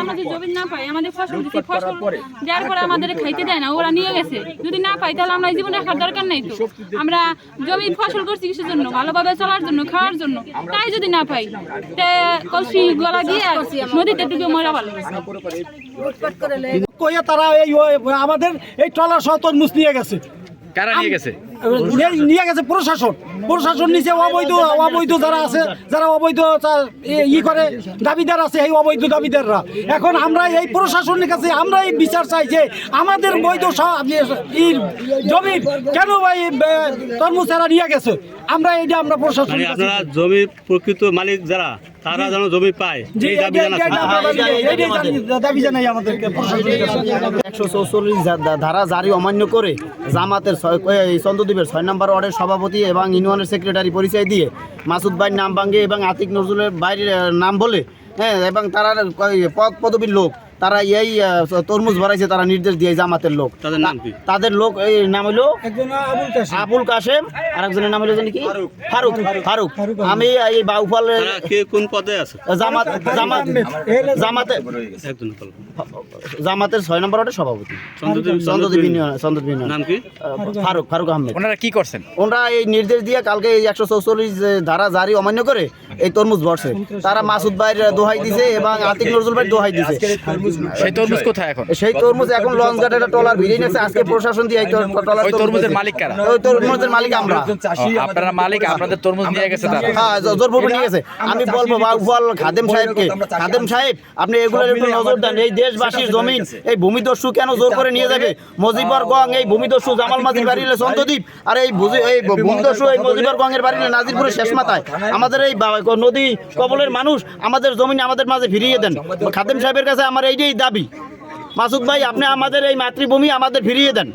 আমাদের জমি না পাই, আমাদের ফসল দিচ্ছি, ফসল দেওয়ার পরে আমাদের খাইতে দেয় না, ওরা নিয়ে গেছে। যদি না পাই তাহলে আমরা জীবন রাখার দরকার নাই। তো আমরা জমি ফসল করছি কিসের জন্য? ভালোভাবে চলার জন্য, খাওয়ার জন্য। তাই যদি না পাই কলসি গলা দিয়ে নদীতে ডুবে মরা ভালো। তারা এই আমাদের এই ট্রলার সহ তরমুজ নিয়ে গেছে। কারা নিয়ে গেছে? নিয়ে গেছে প্রশাসন নিচে অবৈধ যারা আছে, যারা অবৈধ করে দাবিদার আছে, এই অবৈধ দাবিদাররা। এখন আমরা এই প্রশাসনের কাছে আমরা এই বিচার চাই যে আমাদের বৈধ জমি কেন ভাই তরমুজ তারা নিয়ে গেছে। আমরা এইটা আমরা প্রশাসন আপনারা জমির প্রকৃত মালিক যারা, তারা যেন জমি পায় এই দাবি জানাই আমাদেরকে। 144 ধারা জারি অমান্য করে জামাতের চন্দ্রদ্বীপের 6 নম্বর ওয়ার্ডের সভাপতি এবং ইউনিয়নের সেক্রেটারি পরিচয় দিয়ে মাসুদ ভাইয়ের নাম ভাঙে এবং আতিক নজরুলের বাইরের নাম বলে, হ্যাঁ, এবং তারা পদবীর লোক, তারা এই তরমুজ ভরাইছে, তারা নির্দেশ দিয়ে জামাতের লোক। তাদের নাম কি? তাদের লোক এই নাম হলো আবুল কাশেম, আর একজনের নাম হলো জানি কি ফারুক। আমি এই বাউফল কোন পদে আছে? জামাতের 6 নম্বর ওয়ার্ডের সভাপতি চন্দ্রদ্বীপ ইউনিয়ন। নাম কি? ফারুক আহমেদ। ওনারা কি করছেন? ওনারা এই নির্দেশ দিয়ে কালকে এই 144 ধারা জারি অমান্য করে এই তরমুজ ভরছে। তারা মাসুদ ভাইয়ের দোহাই দিছে এবং আতিক নজরুল ভাইয়ের দোহাই দিছে। সেই তরমুজ কোথায় এখন? সেই তরমুজ এখন লঞ্চ ঘাটে ট্রলার ভিড়িয়ে নিয়েছে। আজকে প্রশাসন দিয়ে এই ট্রলার, ওই তরমুজের মালিক কারা? ওই তরমুজের মালিক আমরা। আপনারা মালিক, আপনাদের তরমুজ নিয়ে গেছে তারা? হ্যাঁ, জোরপূর্বক নিয়ে গেছে। আমি বলবো বাউফল খাদেম সাহেবকে, খাদেম সাহেব আপনি এগুলোর একটু নজর দেন। এই দেশবাসীর জমিন এই ভূমিদস্যু কেন জোর করে নিয়ে যাবে? মজিবর গং এই ভূমিদস্যু জামাল মাঝির বাড়ি হলো চন্দ্রদ্বীপ, আর এই ভূমিদস্যু এই মজিবর গঙের বাড়ি হলো নাজিরপুরের শেষ মাথায়। আমাদের এই নদী কবলের মানুষ আমাদের জমিন আমাদের মাঝে ফিরিয়ে দেন। খাদেম সাহেবের কাছে আমার এইটাই দাবি, মাসুদ ভাই আপনি আমাদের এই মাতৃভূমি আমাদের ফিরিয়ে দেন।